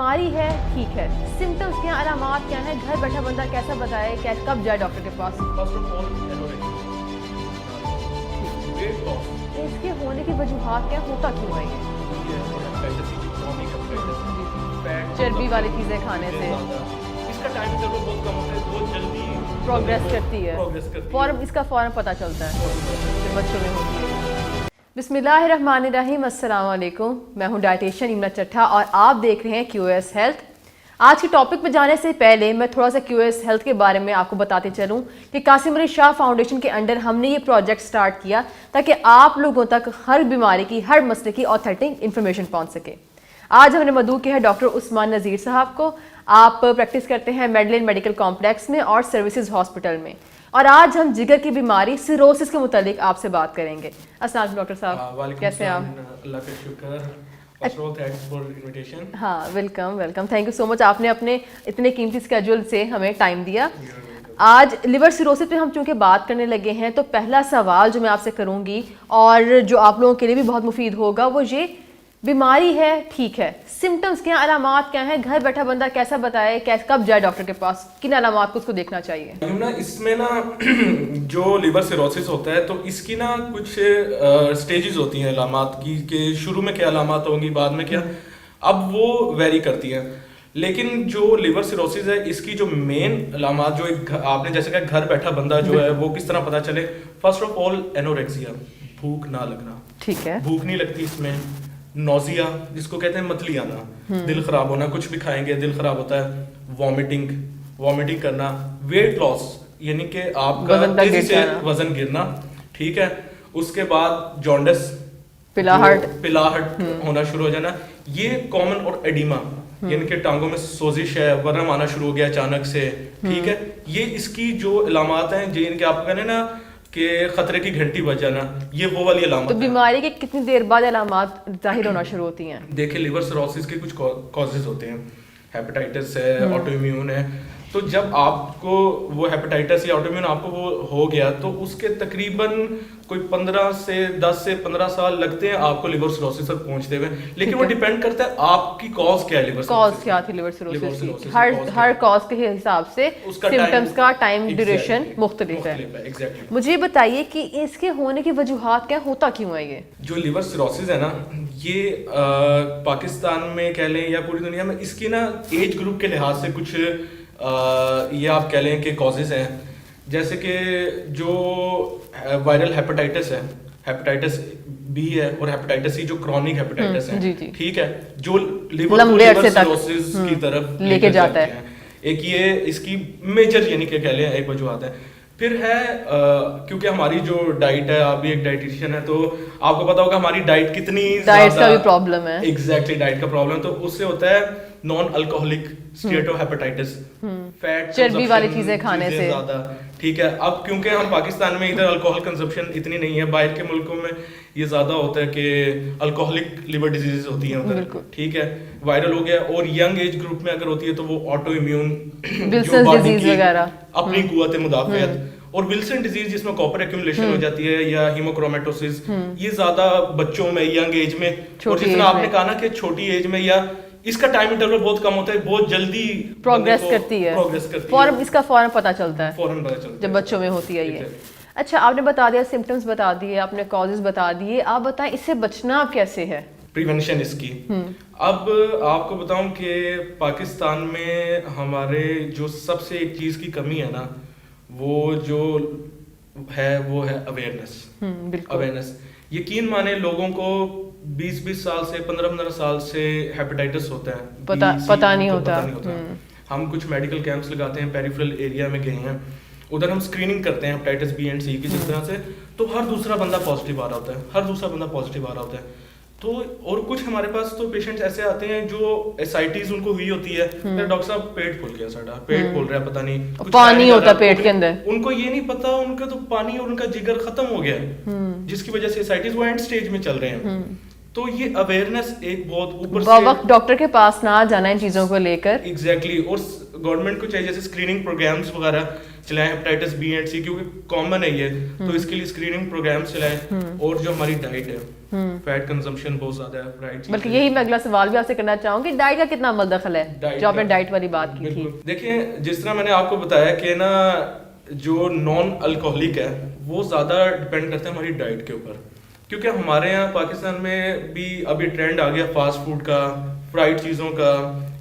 بیماری ہے ٹھیک ہے, سمٹمز کیا ہیں, علامات کیا ہیں, گھر بیٹھا بندہ کیسا بتائے, کب جائے ڈاکٹر کے پاس؟ First of all weight loss, اس کے ہونے کی وجوہات کیا, ہوتا کیوں ہے یہ چربی والی چیزیں کھانے سے؟ اس کا ٹائم انٹرول بہت کم ہوتا ہے, بہت جلدی پروگریس کرتی ہے, فوراً اس کا فوراً پتہ چلتا ہے جو بچوں میں ہوتی ہے. بسم اللہ الرحمن الرحیم. السلام علیکم, میں ہوں ڈائٹیشین ایمنا چٹھا اور آپ دیکھ رہے ہیں کیو ایس ہیلتھ. آج کے ٹاپک پہ جانے سے پہلے میں تھوڑا سا کیو ایس ہیلتھ کے بارے میں آپ کو بتاتے چلوں کہ قاسم علی شاہ فاؤنڈیشن کے انڈر ہم نے یہ پروجیکٹ سٹارٹ کیا تاکہ آپ لوگوں تک ہر بیماری کی, ہر مسئلے کی آتھینٹک انفارمیشن پہنچ سکے. آج ہم نے مدعو کیا ہے ڈاکٹر عثمان نذیر صاحب کو. آپ پریکٹس کرتے ہیں میڈلین میڈیکل کمپلیکس میں اور سروسز ہاسپٹل میں, اور آج ہم جگر کی بیماری سیروسس کے متعلق آپ سے بات کریں گے. السلام علیکم ڈاکٹر صاحب, کیسے ہیں آپ؟ اللہ کا شکر. ہاں welcome welcome, thank you so much, آپ نے اپنے اتنے قیمتی اسکیجول سے ہمیں ٹائم دیا. آج لیور سیروسس پہ ہم چونکہ بات کرنے لگے ہیں تو پہلا سوال جو میں آپ سے کروں گی اور جو آپ لوگوں کے لیے بھی بہت مفید ہوگا وہ یہ, بیماری ہے ٹھیک ہے, سمٹمز کیا ہیں, علامات کیا ہیں, گھر بیٹھا بندہ کیسا بتائے, کب جائے ڈاکٹر کے پاس, کن علامات کو اس کو دیکھنا چاہیے؟ اس میں نا جو لیور سیروسس ہوتا ہے تو اس کی نا کچھ سٹیجز ہوتی ہیں علامات کی, کہ شروع میں کیا علامات ہوں گی, بعد میں کیا, اب وہ ویری کرتی ہیں. لیکن جو لیور سیروسس ہے اس کی جو مین علامات جو آپ نے جیسے کہ گھر بیٹھا بندہ جو ہے وہ کس طرح پتہ چلے, فرسٹ آف آل انوریکسیا, بھوک نہ لگنا. ٹھیک ہے, بھوک نہیں لگتی اس میں. نوزیا جس کو کہتے ہیں متلی آنا, دل خراب ہونا, کچھ بھی کھائیں گے دل خراب ہوتا ہے. وامٹنگ کرنا. ویٹ لاس یعنی کہ آپ کا تیزی سے وزن گرنا, ٹھیک ہے. اس کے بعد جانڈس, پلاہٹ ہونا شروع ہو جانا. یہ کامن, اور ایڈیما یعنی کہ ٹانگوں میں سوزش ہے, ورم آنا شروع ہو گیا اچانک سے, ٹھیک ہے. یہ اس کی جو علامات ہیں جن کے آپ کہنے نا کہ خطرے کی گھنٹی بج جانا, یہ وہ والی علامات. تو بیماری کے کتنی دیر بعد علامات ظاہر ہونا شروع ہوتی ہیں؟ دیکھیں لیور سیروسس کے کچھ کازز ہوتے ہیں, ہیپیٹائٹس ہے, آٹو امیون ہے. تو جب آپ کو وہ ہیپیٹائٹس یا آٹو امیون آپ کو وہ ہو گیا تو اس کے تقریباً کوئی 10 سے 15 سال لگتے ہیں آپ کو لیور سیروسس تک پہنچتے ہوئے. لیکن وہ ڈیپینڈ کرتا ہے آپ کی کاز کیا ہے, لیور کاز کیا تھی لیور سیروسس کی. ہر کاز کے حساب سے سمپٹمز کا ٹائم ڈیوریشن مختلف ہے. مجھے بتائیے کہ اس کے ہونے کی وجوہات کیا, ہوتا کیوں ہے یہ جو لیور سیروسس ہے نا, یہ پاکستان میں کہہ لیں یا پوری دنیا میں اس کی نا ایج گروپ کے لحاظ سے کچھ یہ آپ کہہ لیں کہ کازز ہیں. جیسے کہ جو وائرل ہیپیٹائٹس ہے, ہیپیٹائٹس بی ہے, اور ہیپیٹائٹس سی جو کرونک ہیپیٹائٹس ہے, ٹھیک ہے, جو لیور سیروسس کی طرف لے کے جاتا ہے. ایک یہ اس کی میجر یعنی کہ کہہ لیں ایک وجوہات ہے. پھر ہے کیونکہ ہماری جو ڈائٹ ہے, آپ بھی ایک ڈائٹیشین ہے تو آپ کو پتا ہوگا ہماری ڈائٹ کتنی ڈائٹ کا بھی پرابلم ہے. ایگزیکٹلی, ڈائٹ کا پرابلم. تو اس سے ہوتا ہے نان الکوہولک اسٹیٹو ہیپیٹائٹس, فیٹ چربی والی چیزیں کھانے سے زیادہ, ٹھیک ہے. اب کیونکہ ہم پاکستان میں ادھر الکوہول کنزمپشن اتنی نہیں ہے, باہر کے ملکوں میں یہ زیادہ ہوتا ہے کہ الکوہولک لیور ڈیزیز ہوتی ہیں ادھر, ٹھیک ہے, وائرل ہو گیا. اور ینگ ایج گروپ میں اگر ہوتی ہے تو وہ آٹو امیون, ولسن ڈیزیز وغیرہ, اپنی قوت مدافعت, اور ولسن ڈیزیز جس میں کاپر ایکیومولیشن ہو جاتی ہے, یا ہیموکرومیٹوسس, یہ زیادہ بچوں میں ینگ ایج میں. اور جس طرح آپ نے کہا نا کہ چھوٹی ایج میں, یا اس کا ٹائم انٹرول بہت کم ہوتا ہے, بہت جلدی پروگریس کرتی ہے, فوراً اس کا فوراً پتہ چلتا ہے جب بچوں میں ہوتی ہے یہ. اچھا, آپ نے بتا دیا سمٹمز بتا دیے, آپ نے کازز بتا دیے, آپ بتائیں اس سے بچنا کیسے ہے, پریونشن اس کی. اب آپ کو بتاؤں کہ پاکستان میں ہمارے جو سب سے ایک چیز کی کمی ہے نا, وہ جو ہے وہ ہے اویئرنیس. یقین مانے لوگوں کو 20 سال سے 15 سال سے ہیپیٹائٹس ہوتا ہے, پتہ نہیں ہوتا. ہم کچھ میڈیکل کیمپس لگاتے ہیں, پیریفرل ایریا میں گئے ہیں, ادھر ہم اسکریننگ کرتے ہیں ہیپیٹائٹس بی اینڈ سی کی جس طرح سے, تو ہر دوسرا بندہ پازیٹیو آ رہا ہوتا ہے. تو اور کچھ ہمارے پاس تو پیشنٹس ایسے آتے ہیں جو ایسائٹیز ان کو ہوئی ہوتی ہے, ڈاکٹر صاحب پیٹ پھول گیا, ساڈا پیٹ پھول رہا ہے, پتہ نہیں پانی ہوتا پیٹ کے اندر, ان کو یہ نہیں پتا, ان کا تو پانی اور ان کا جگر ختم ہو گیا ہے, جس کی وجہ سے ایسائٹیز وہ اینڈ سٹیج میں چل رہے ہیں. تو یہ اویئرنیس ایک بہت اوپر سے وقت ڈاکٹر کے پاس نہ جانا ان چیزوں کو لے کر, ایگزیکٹلی. اور गवर्नमेंट को चाहिए जैसे स्क्रीनिंग प्रोग्राम्स वगैरह चलाएं, हेपेटाइटिस बी एंड सी क्योंकि कॉमन है ये, तो इसके लिए स्क्रीनिंग प्रोग्राम्स चलाएं। और जो हमारी डाइट है, फैट कंजम्पशन बहुत ज्यादा है, राइट। बल्कि यही मैं अगला सवाल भी आपसे करना चाहूंगी, डाइट का कितना अमल दखल है, जो आपने डाइट वाली बात की थी। देखिए जिस तरह मैंने आपको बताया कि ना जो नॉन अल्कोहलिक है वो ज्यादा डिपेंड करता है हमारी डाइट के ऊपर, क्योंकि हमारे यहाँ पाकिस्तान में भी अभी ट्रेंड आ गया फास्ट फूड का, फ्राइड चीज़ों का,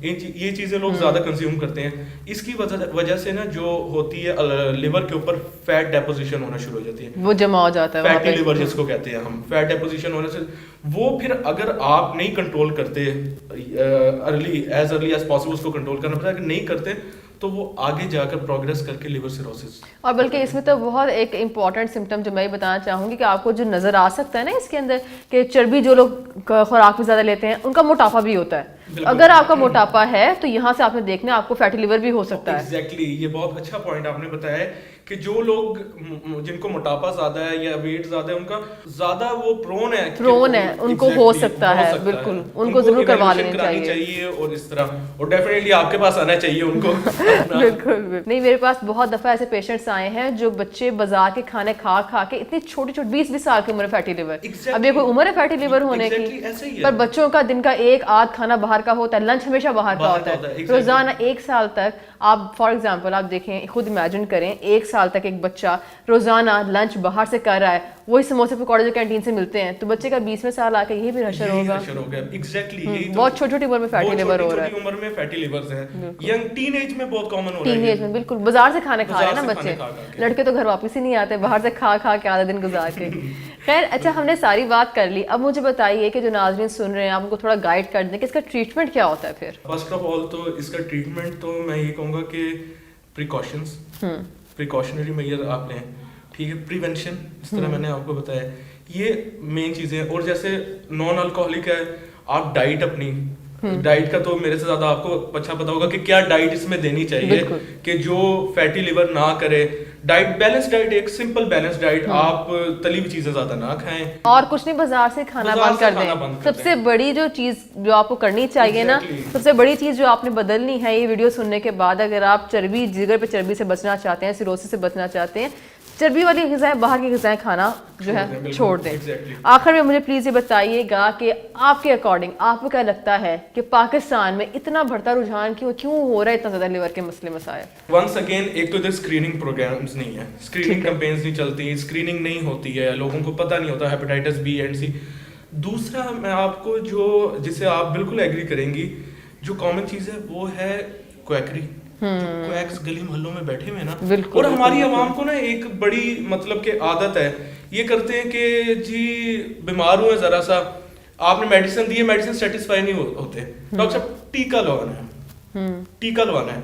ये चीज़ें लोग ज़्यादा कंज्यूम करते हैं। इसकी वजह से ना जो होती है लिवर के ऊपर फैट डेपोजिशन होना शुरू हो जाती है, वो जमा हो जाता है, फैटी लिवर जिसको कहते हैं हम। फैट डेपोजिशन होने से वो फिर अगर आप नहीं कंट्रोल करते एज अर्ली एज पॉसिबल उसको कंट्रोल करना पड़ता है, अगर नहीं करते तो वो आगे जाकर प्रोग्रेस करके लिवर सिरोसिस। और बल्कि इसमें तो बहुत एक इम्पॉर्टेंट सिम्टम जो मैं ये बताना चाहूँगी कि आपको जो नज़र आ सकता है ना इसके अंदर कि चर्बी जो लोग खुराक में ज़्यादा लेते हैं उनका मोटापा भी होता है। अगर आपका मोटापा है तो यहाँ से आपने देखना आपको फैटी लिवर भी हो सकता है। एग्जैक्टली, ये बहुत अच्छा पॉइंट आपने बताया है कि जो लोग जिनको मोटापा ज्यादा है या वेट ज्यादा है उनका ज्यादा वो प्रोन है उनको हो सकता है, बिल्कुल उनको जरूर करवा लेनी चाहिए और इस तरह, और डेफिनेटली आपके पास आना चाहिए उनको। बिल्कुल नहीं, मेरे पास बहुत दफा ऐसे पेशेंट्स आए हैं जो बच्चे बाजार के खाने खा के इतनी छोटी 20-20 साल की उम्र है फैटी लिवर। अब ये कोई उम्र है फैटी लिवर होने की, पर बच्चों का दिन का एक आध खाना बाहर का होता है, लंच हमेशा बाहर का होता है। रोजाना 1 साल तक आप फॉर एग्जांपल आप देखें, खुद इमेजिन करें 1 साल तक एक बच्चा रोजाना लंच बाहर से कर रहा है, वही समोसे पकौड़े जो कैंटीन से मिलते हैं, तो बच्चे का 20वें साल आके यही भी नशर होगा। एग्जैक्टली, बहुत छोटी उम्र में फैटी लिवर हो रहा है, उम्र में फैटी लिवर्स हैं, यंग टीनेज में बहुत कॉमन हो रहा है। टीनेज में बिल्कुल, बाजार से खाने खा रहे हैं ना बच्चे, लड़के तो घर वापस ही नहीं आते, बाहर से खा के आधा दिन गुजार के। खैर अच्छा, हमने सारी बात कर ली, अब मुझे बताइए कि जो नाज़रीन सुन रहे हैं आप उनको थोड़ा गाइड कर दें कि इसका ट्रीटमेंट क्या होता है फिर। फर्स्ट ऑफ ऑल तो इसका ट्रीटमेंट तो मैं ये कहूँगा कि प्रिकॉशंस, प्रिकॉशनरी मेजर आप लें, ठीक है, प्रिवेंशन, इस तरह मैंने आपको बताया, ये मेन चीज़ें। और जैसे नॉन अल्कोहलिक है, आप डाइट अपनी डाइट का तो मेरे से ज्यादा आपको अच्छा पता होगा कि क्या डाइट इसमें देनी चाहिए कि जो फैटी लिवर ना करे। डाइट बैलेंस डाइट, एक सिंपल बैलेंस डाइट, आप तली हुई चीजें ज्यादा ना खाएं और कुछ नहीं, बाजार से खाना बंद कर दें। सबसे बड़ी जो चीज जो आपको करनी चाहिए ना, सबसे बड़ी चीज जो आपने बदलनी है ये वीडियो सुनने के बाद, अगर आप चर्बी, जिगर पे चर्बी से बचना चाहते हैं, सिरोसिस से बचना चाहते हैं, चर्बी वाली ग़िज़ाएं, बाहर की ग़िज़ाएं खाना जो है छोड़ दें। आखिर में मुझे प्लीज़ ये बताइएगा कि आपके अकॉर्डिंग आपको क्या लगता है कि पाकिस्तान में इतना बढ़ता रुझान क्यों हो रहा है, इतना ज़्यादा लिवर के मसले मसाइल? वंस अगेन, एक तो इधर स्क्रीनिंग प्रोग्राम्स नहीं है, स्क्रीनिंग कैंपेन्स नहीं चलती, स्क्रीनिंग नहीं होती है, लोगों को पता नहीं होता हेपेटाइटिस बी एंड सी। दूसरा मैं आपको जिसे आप बिल्कुल एग्री करेंगी, जो कॉमन चीज़ है वो है क्वैकरी। क्वैक्स गली मोहल्लों में बैठे हुए ना, और हमारी आवाम को ना एक बड़ी मतलब के आदत है, ये करते हैं कि जी बीमार हुए जरा सा, आपने मेडिसिन दी है, मेडिसिन सेटिस्फाई नहीं होते, डॉक्टर साहब टीका लगवाना है, टीका लगवाना है,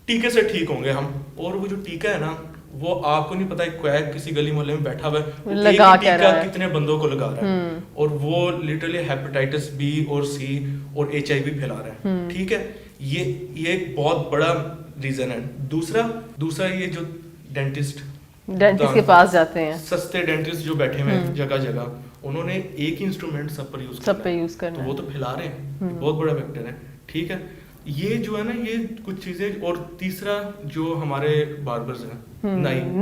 टीके से ठीक होंगे हम। और वो जो टीका है ना, वो आपको नहीं पता है क्वैक किसी गली मोहल्ले में बैठा हुआ है, लगा टीका कितने बंदों को लगा रहा है, और वो लिटरली हेपेटाइटिस बी और सी और HIV फैला रहा है। ठीक है, ये एक बहुत बड़ा रीजन है। दूसरा ये जो डेंटिस्ट के पास जाते हैं, सस्ते डेंटिस्ट जो बैठे हुए हैं जगह जगह, उन्होंने एक ही इंस्ट्रूमेंट सब पर यूज करना, तो वो तो फैला रहे हैं, बहुत बड़ा फैक्टर है। ठीक है, ये जो है ना, ये कुछ चीजें। और तीसरा जो हमारे बार्बर्स हैं,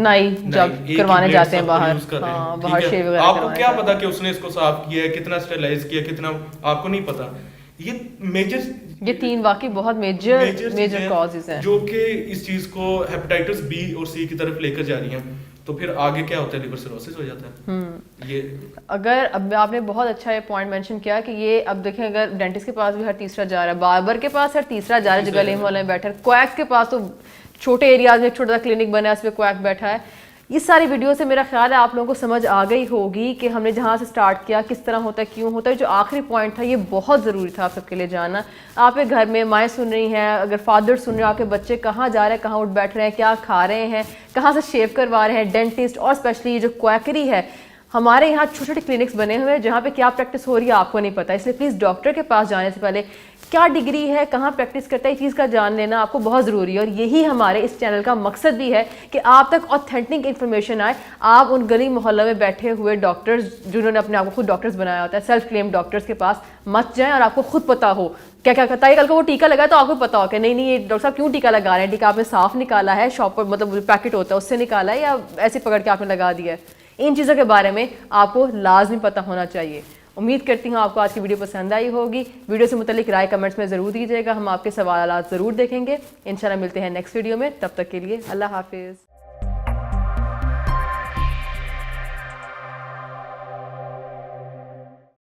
नाई जब करवाने जाते हैं बाहर शेव वगैरह, आपको क्या पता कि उसने इसको साफ किया है, कितना स्टेरिलाइज किया, कितना आपको नहीं पता। ये 3 वाकई बहुत मेजर कॉजेज हैं जो कि इस चीज को हेपेटाइटिस बी और सी की तरफ लेकर जा रही हैं। तो फिर आगे क्या होता है, लिवर सिरोसिस हो जाता है। ये अगर अब आपने बहुत अच्छा ये पॉइंट मेंशन किया कि ये अब देखें, अगर डेंटिस्ट के पास भी हर तीसरा जा रहा है, बार्बर के पास हर तीसरा जा रहा है, गले वाले में बैठा है, क्वैक्स के पास तो छोटे एरियाज में एक छोटा सा क्लिनिक बना है, उसमें क्वैक बैठा है। ये सारी वीडियो से मेरा ख्याल है आप लोगों को समझ आ गई होगी कि हमने जहाँ से स्टार्ट किया, किस तरह होता है, क्यों होता है। जो आखिरी पॉइंट था ये बहुत ज़रूरी था आप सबके लिए जानना। आपके घर में माएँ सुन रही हैं, अगर फादर सुन रहे हैं, आपके बच्चे कहाँ जा रहे हैं, कहाँ उठ बैठ रहे हैं, क्या खा रहे हैं, कहाँ से शेव करवा रहे हैं, डेंटिस्ट, और स्पेशली ये जो क्वैकरी है, हमारे यहाँ छोटे छोटे क्लिनिक्स बने हुए हैं जहाँ पे क्या प्रैक्टिस हो रही है आपको नहीं पता। इसलिए प्लीज़ डॉक्टर के पास जाने से पहले क्या डिग्री है, कहाँ प्रैक्टिस करता है, इस चीज़ का जान लेना आपको बहुत ज़रूरी है। और यही हमारे इस चैनल का मकसद भी है कि आप तक ऑथेंटिक इन्फॉर्मेशन आए। आप उन गली मोहल्ला में बैठे हुए डॉक्टर्स जिन्होंने अपने आप को खुद डॉक्टर्स बनाया होता है, सेल्फ क्लेम डॉक्टर्स के पास मत जाएं और आपको खुद पता हो کیا کیا کرتا ہے کل کو وہ ٹیکا لگا تو آپ کو پتا ہو کہ نہیں یہ ڈاکٹر صاحب کیوں ٹیکا لگا رہے ہیں, ٹیکا آپ نے صاف نکالا ہے شاپ پر, مطلب پیکٹ ہوتا ہے اس سے نکالا ہے, یا ایسے پکڑ کے آپ نے لگا دیا ہے. ان چیزوں کے بارے میں آپ کو لازمی پتہ ہونا چاہیے. امید کرتی ہوں آپ کو آج کی ویڈیو پسند آئی ہوگی. ویڈیو سے متعلق رائے کمنٹس میں ضرور دیجیے گا, ہم آپ کے سوالات ضرور دیکھیں گے. انشاءاللہ ملتے ہیں نیکسٹ ویڈیو میں, تب تک کے لیے اللہ حافظ.